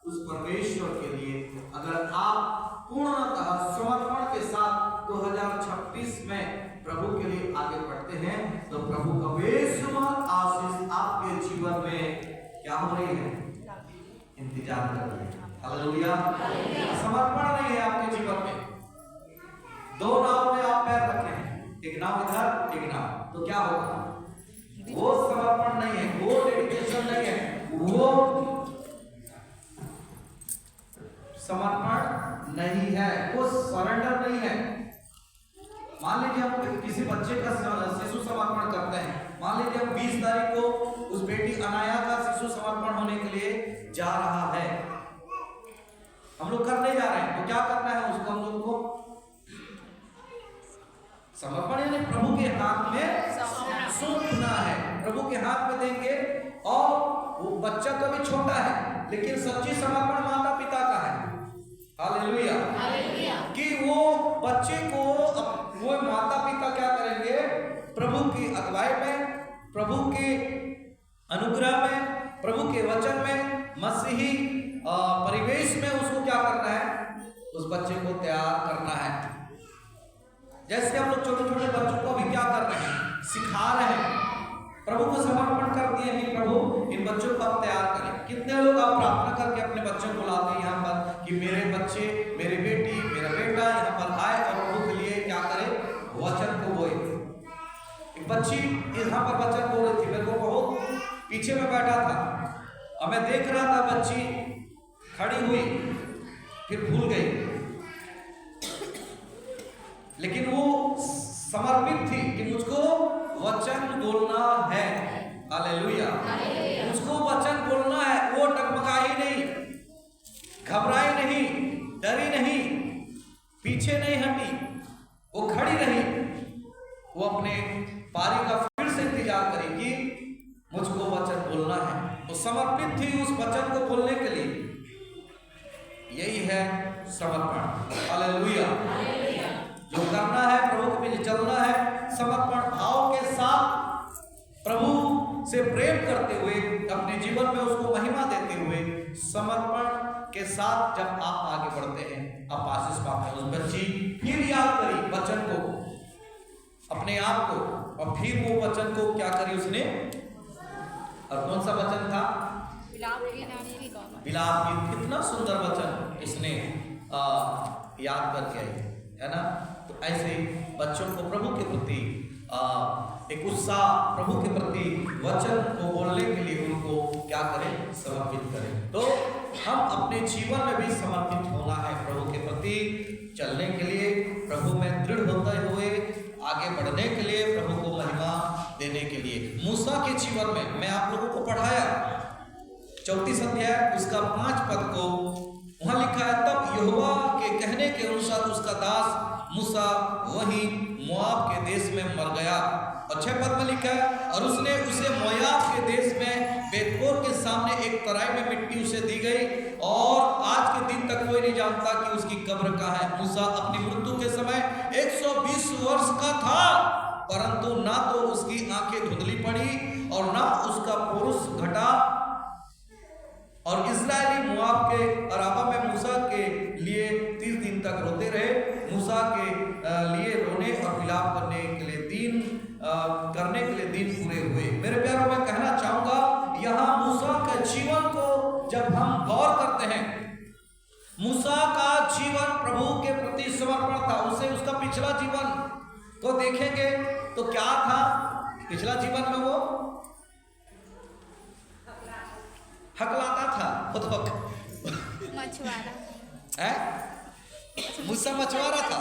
उस परमेश्वर के लिए अगर आप पूर्णतः समर्पण के साथ 2026 में प्रभु के लिए आगे बढ़ते हैं तो प्रभु का बेशुमार आशीष आपके जीवन में क्या हो रही है, इंतजार कर रही है। हालेलुया। समर्पण नहीं है आपके जीवन में, दो नाव में आप पैर रखे हैं, एक नाव इधर एक नाव, तो क्या होगा? वो समर्पण नहीं है, वो डेडिकेशन नहीं है, वो समर्पण नहीं है, वो सरेंडर नहीं है। मान लीजिए हम किसी बच्चे का शिशु समर्पण करते हैं, मान लीजिए हम 20 तारीख को उस बेटी अनाया का शिशु समर्पण होने के लिए जा रहा है, हम लोग करने जा रहे हैं, तो क्या करना है उसको? हम लोग को समर्पण यानी प्रभु के हाथ में सौंपना है, प्रभु के हाथ में देंगे। और वो बच्चा कभी छोटा है लेकिन सच्ची समर्पण माता पिता का है। हालेलुया। कि वो बच्चे को वो माता पिता क्या करेंगे? प्रभु की अगुवाई में, प्रभु के अनुग्रह में, प्रभु के वचन में, मसीही परिवेश में उसको क्या करना है? उस बच्चे को तैयार करना है। जैसे हम लोग छोटे छोटे बच्चों को भी क्या कर रहे हैं? सिखा रहे हैं, प्रभु को समर्पण कर दिए कि प्रभु इन बच्चों को आप तैयार करें। कितने लोग आप प्रार्थना करके अपने बच्चों को लाते हैं यहाँ पर कि मेरे बच्चे, मेरी बेटी, मेरा बेटा यहाँ पर आए और प्रभु के लिए क्या करे? वचन को बोए। एक बच्ची यहाँ पर वचन बोल रही थी, मेरे को बहुत पीछे में बैठा था और मैं देख रहा था, बच्ची खड़ी हुई फिर भूल गई, लेकिन वो समर्पित थी कि मुझको वचन बोलना है। हालेलुया। मुझको वचन बोलना है। वो डगमगाई नहीं, घबराई नहीं, डरी नहीं, पीछे नहीं हटी, वो खड़ी रही। वो अपने पारी का फिर से इंतजार करेगी, मुझको वचन बोलना है। वो समर्पित थी उस वचन को बोलने के लिए। यही है समर्पण। हालेलुया। जो करना है, प्रभु के लिए चलना है, समर्पण भाव के साथ, प्रभु से प्रेम करते हुए, अपने जीवन में उसको महिमा देते हुए, समर्पण के साथ जब आप आगे बढ़ते हैं, आप आशीष पाते हैं। उस बच्ची फिर याद करी वचन को, अपने आप को, और फिर वो वचन को क्या करी उसने? और कौन सा वचन था? विलाप गीत। कितना सुंदर वचन इसने याद करके आई, है ना? तो ऐसे बच्चों को प्रभु के प्रति एक उत्साह, प्रभु के प्रति वचन को बोलने के लिए उनको क्या करें? समर्पित करें। तो हम अपने जीवन में भी समर्पित होना है प्रभु के प्रति चलने के लिए, प्रभु में दृढ़ होते हुए आगे बढ़ने के लिए, प्रभु को महिमा देने के लिए। मूसा के जीवन में मैं आप लोगों को पढ़ाया 34 अध्याय उसका 5 पद को, वहां लिखा है, तब यहोवा के कहने के अनुसार उसका दास मूसा वहीं मोआब के देश में मर गया। और 6 पद में लिखा है, और उसने उसे मोआब के देश में बेतपोर के सामने एक तराई में मिट्टी उसे दी गई, और आज के दिन तक कोई नहीं जानता कि उसकी कब्र कहाँ है। मूसा अपनी मृत्यु के समय 120 वर्ष का था, परंतु ना तो उसकी आंखें धुंधली पड़ी और ना उसका पुरुष घटा। और इस्राएली मोआब के अराबा में मूसा के लिए 30 दिन तक रोते रहे। मूसा के लिए रोने और विलाप करने के लिए दिन पूरे हुए। मेरे प्यारों, मैं कहना चाहूंगा, यहाँ मूसा के जीवन को जब हम गौर करते हैं, मूसा का जीवन प्रभु के प्रति समर्पण था। उसे उसका पिछला जीवन को देखेंगे तो क्या था? पिछला जीवन में वो हकलाता था, मछुआरा है, मूसा मछुआरा था।